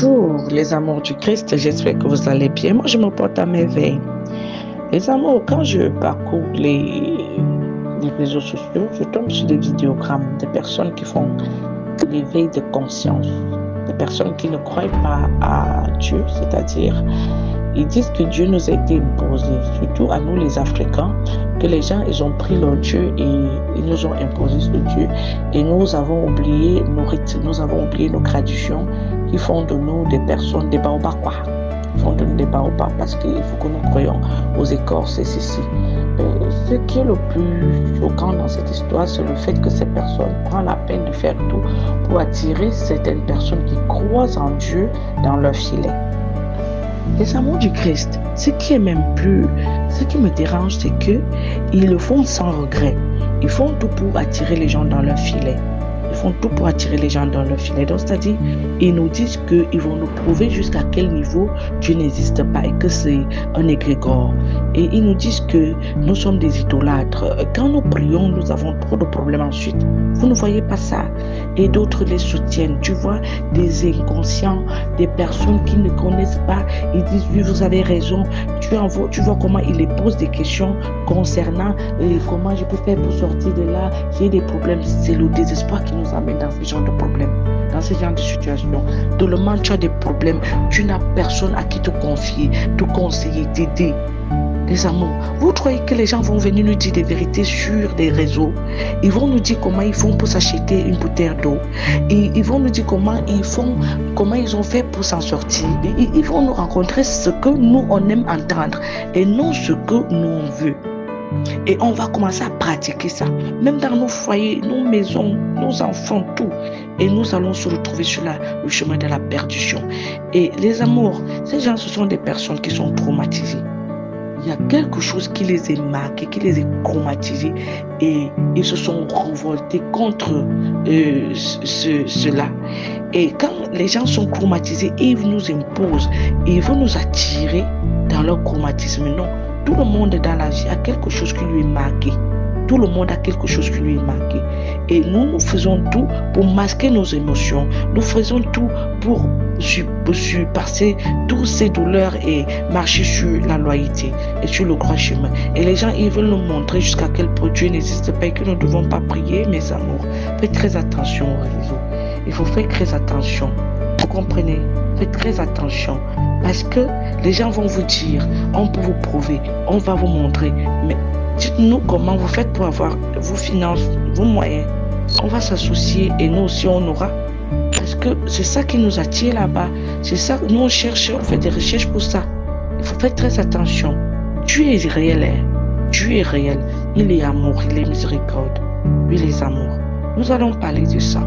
Bonjour les amours du Christ, j'espère que vous allez bien. Moi, je me porte à merveille. Les amours, quand je parcours les réseaux sociaux, je tombe sur des vidéogrammes de personnes qui font l'éveil de conscience, des personnes qui ne croient pas à Dieu, c'est-à-dire ils disent que Dieu nous a été imposé, surtout à nous les Africains, que les gens ils ont pris leur Dieu et ils nous ont imposé ce Dieu et nous avons oublié nos rites, nous avons oublié nos traditions qui font de nous des personnes, des baobabs quoi. Ils font de nous des baobabs parce qu'il faut que nous croyons aux écorces et ceci. Ce qui est le plus choquant dans cette histoire, c'est le fait que ces personnes prennent la peine de faire tout pour attirer certaines personnes qui croient en Dieu dans leur filet. Les amours du Christ, ce qui me dérange, c'est que ils le font sans regret. Ils font tout pour attirer les gens dans leur filet. Ils font tout pour attirer les gens dans leur filet. Donc, c'est-à-dire, ils nous disent qu'ils vont nous prouver jusqu'à quel niveau Dieu n'existe pas et que c'est un égrégore. Et ils nous disent que nous sommes des idolâtres. Quand nous prions, nous avons trop de problèmes ensuite. Vous ne voyez pas ça. Et d'autres les soutiennent. Tu vois, des inconscients, des personnes qui ne connaissent pas. Ils disent, oui, vous avez raison. Tu vois comment ils les posent des questions concernant comment je peux faire pour sortir de là. J'ai des problèmes. C'est le désespoir qui nous amène dans ce genre de problèmes, dans ce genre de situation. Tout le monde, tu as des problèmes. Tu n'as personne à qui te confier, te conseiller, t'aider. Les amours, vous croyez que les gens vont venir nous dire des vérités sur des réseaux? Ils vont nous dire comment ils font pour s'acheter une bouteille d'eau. Et ils vont nous dire comment ils ont fait pour s'en sortir. Et ils vont nous rencontrer ce que nous, on aime entendre et non ce que nous, on veut. Et on va commencer à pratiquer ça. Même dans nos foyers, nos maisons, nos enfants, tout. Et nous allons se retrouver sur le chemin de la perdition. Et les amours, ces gens, ce sont des personnes qui sont traumatisées. Il y a quelque chose qui les a marqués, qui les a traumatisés et ils se sont révoltés contre cela. Et quand les gens sont traumatisés, ils nous imposent, ils vont nous attirer dans leur traumatisme. Non, tout le monde dans la vie a quelque chose qui lui est marqué. Tout le monde a quelque chose qui lui est marqué. Et nous faisons tout pour masquer nos émotions. Nous faisons tout pour surpasser toutes ces douleurs et marcher sur la loyauté et sur le droit chemin. Et les gens, ils veulent nous montrer jusqu'à quel point Dieu n'existe pas et que nous ne devons pas prier, mes amours. Faites très attention aux réseaux. Il faut faire très attention. Vous comprenez? Faites très attention. Parce que les gens vont vous dire, on peut vous prouver, on va vous montrer. Mais dites-nous comment vous faites pour avoir vos finances, vos moyens. On va s'associer et nous aussi on aura. Parce que c'est ça qui nous attire là-bas. C'est ça, nous on cherche, on fait des recherches pour ça. Il faut faire très attention. Dieu est réel, hein? Dieu est réel. Il est amour, il est miséricorde. Oui, les amours. Nous allons parler de ça.